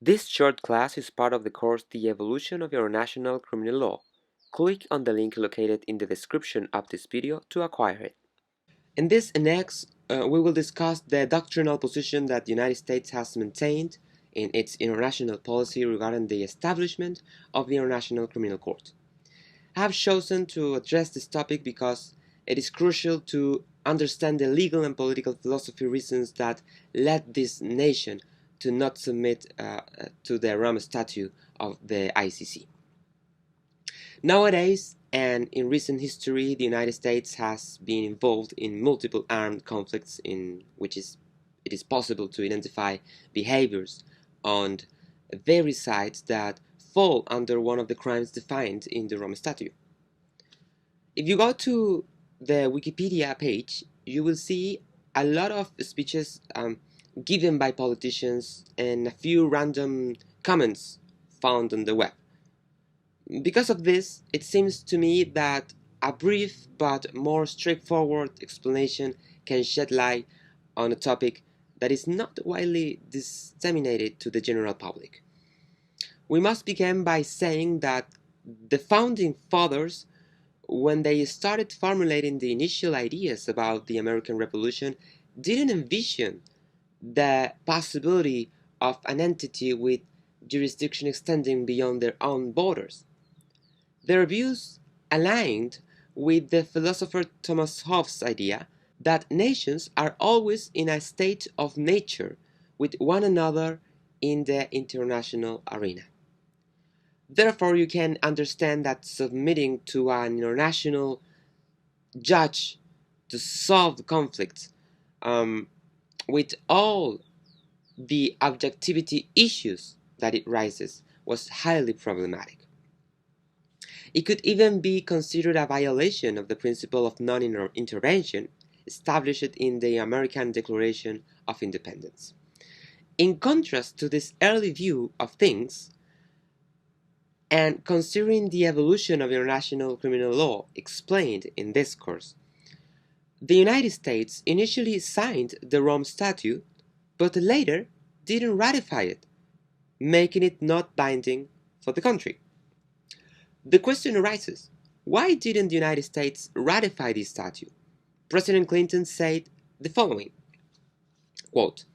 This short class is part of the course The Evolution of International Criminal Law. Click on the link located in the description of this video to acquire it. In this annex, we will discuss the doctrinal position that the United States has maintained in its international policy regarding the establishment of the International Criminal Court. I have chosen to address this topic because it is crucial to understand the legal and political philosophy reasons that led this nation to not submit to the Rome Statute of the ICC. Nowadays, and in recent history, the United States has been involved in multiple armed conflicts in which it is possible to identify behaviors on various sides that fall under one of the crimes defined in the Rome Statute. If you go to the Wikipedia page, you will see a lot of speeches given by politicians and a few random comments found on the web. Because of this, it seems to me that a brief but more straightforward explanation can shed light on a topic that is not widely disseminated to the general public. We must begin by saying that the founding fathers, when they started formulating the initial ideas about the American Revolution, didn't envision the possibility of an entity with jurisdiction extending beyond their own borders. Their views aligned with the philosopher Thomas Hobbes' idea that nations are always in a state of nature with one another in the international arena. Therefore, you can understand that submitting to an international judge to solve conflicts with all the objectivity issues that it raises was highly problematic. It could even be considered a violation of the principle of non-intervention established in the American Declaration of Independence. In contrast to this early view of things, and considering the evolution of international criminal law explained in this course, the United States initially signed the Rome Statute, but later didn't ratify it, making it not binding for the country. The question arises, why didn't the United States ratify this statute? President Clinton said the following, quote,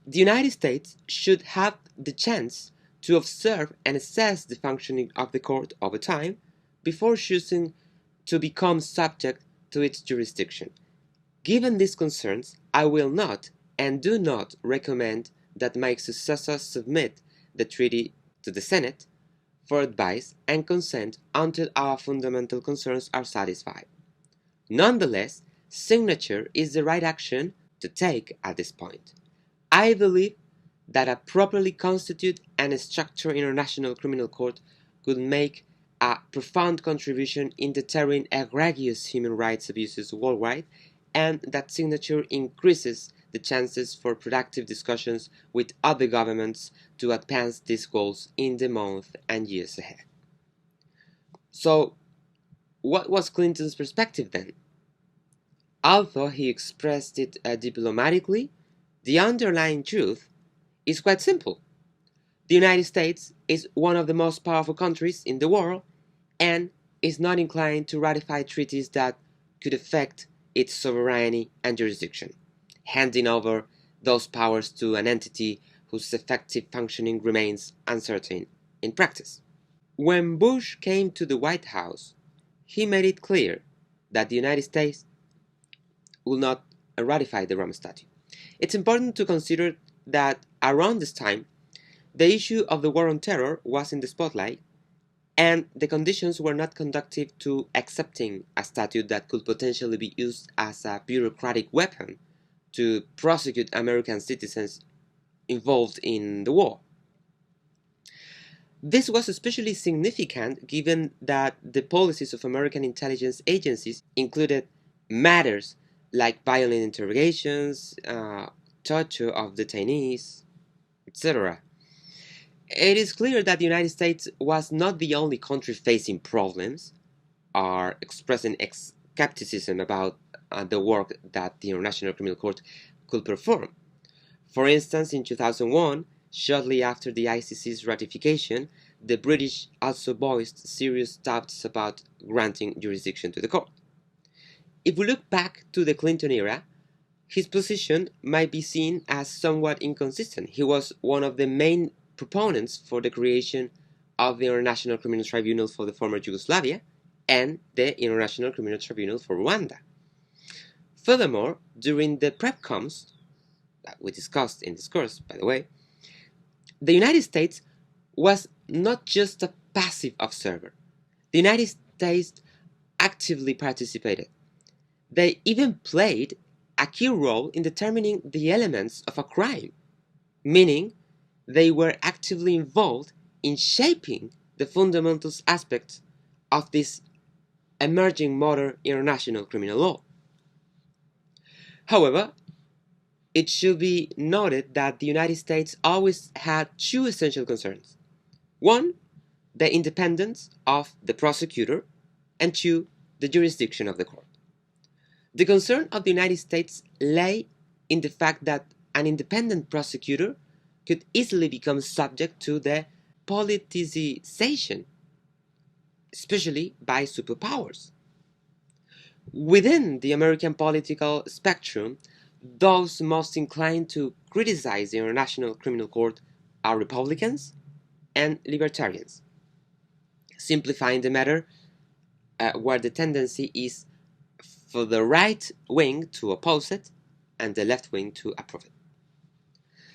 "The United States should have the chance to observe and assess the functioning of the court over time before choosing to become subject to its jurisdiction. Given these concerns, I will not and do not recommend that my successors submit the treaty to the Senate for advice and consent until our fundamental concerns are satisfied. Nonetheless, signature is the right action to take at this point. I believe that a properly constituted and structured international criminal court could make a profound contribution in deterring egregious human rights abuses worldwide, and that signature increases the chances for productive discussions with other governments to advance these goals in the months and years ahead." So, what was Clinton's perspective then? Although he expressed it diplomatically, the underlying truth is quite simple. The United States is one of the most powerful countries in the world and is not inclined to ratify treaties that could affect its sovereignty and jurisdiction, handing over those powers to an entity whose effective functioning remains uncertain in practice. When Bush came to the White House, he made it clear that the United States will not ratify the Rome Statute. It's important to consider that around this time, the issue of the war on terror was in the spotlight, and the conditions were not conducive to accepting a statute that could potentially be used as a bureaucratic weapon to prosecute American citizens involved in the war. This was especially significant given that the policies of American intelligence agencies included matters like violent interrogations, torture of detainees, etc. It is clear that the United States was not the only country facing problems or expressing skepticism about the work that the International Criminal Court could perform. For instance, in 2001, shortly after the ICC's ratification, the British also voiced serious doubts about granting jurisdiction to the court. If we look back to the Clinton era, his position might be seen as somewhat inconsistent. He was one of the main proponents for the creation of the International Criminal Tribunal for the former Yugoslavia and the International Criminal Tribunal for Rwanda. Furthermore, during the PrepComs, that we discussed in this course, by the way, the United States was not just a passive observer. The United States actively participated. They even played a key role in determining the elements of a crime, meaning they were actively involved in shaping the fundamental aspects of this emerging modern international criminal law. However, it should be noted that the United States always had two essential concerns. One, the independence of the prosecutor, and two, the jurisdiction of the court. The concern of the United States lay in the fact that an independent prosecutor could easily become subject to the politicization, especially by superpowers. Within the American political spectrum, those most inclined to criticize the International Criminal Court are Republicans and Libertarians, simplifying the matter where the tendency is for the right wing to oppose it and the left wing to approve it.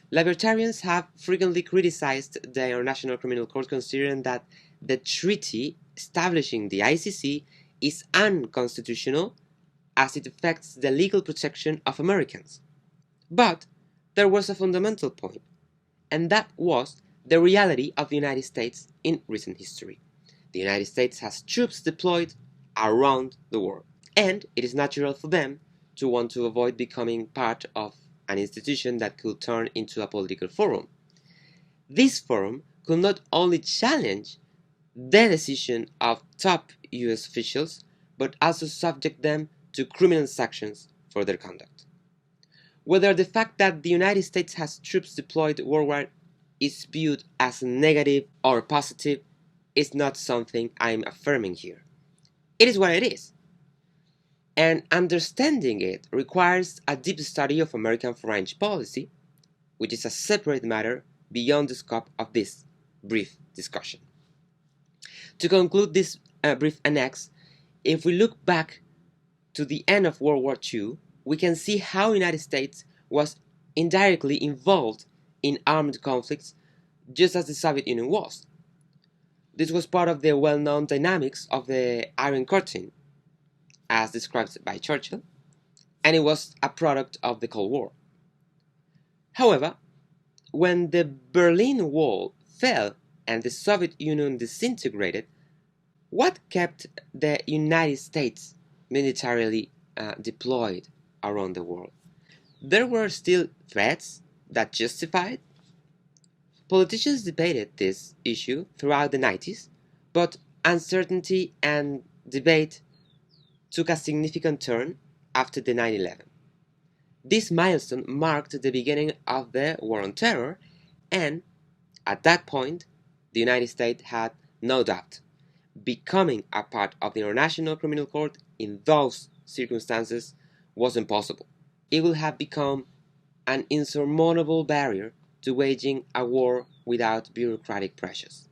Libertarians have frequently criticized the International Criminal Court, considering that the treaty establishing the ICC is unconstitutional as it affects the legal protection of Americans. But there was a fundamental point, and that was the reality of the United States in recent history. The United States has troops deployed around the world, and it is natural for them to want to avoid becoming part of an institution that could turn into a political forum. This forum could not only challenge the decision of top US officials, but also subject them to criminal sanctions for their conduct. Whether the fact that the United States has troops deployed worldwide is viewed as negative or positive is not something I'm affirming here. It is what it is. And understanding it requires a deep study of American foreign policy, which is a separate matter beyond the scope of this brief discussion. To conclude this brief annex, if we look back to the end of World War II, we can see how the United States was indirectly involved in armed conflicts just as the Soviet Union was. This was part of the well-known dynamics of the Iron Curtain, as described by Churchill, and it was a product of the Cold War. However, when the Berlin Wall fell and the Soviet Union disintegrated, what kept the United States militarily deployed around the world? There were still threats that justified. Politicians debated this issue throughout the 90s, but uncertainty and debate took a significant turn after the 9/11. This milestone marked the beginning of the War on Terror, and at that point, the United States had no doubt. Becoming a part of the International Criminal Court in those circumstances was impossible. It would have become an insurmountable barrier to waging a war without bureaucratic pressures.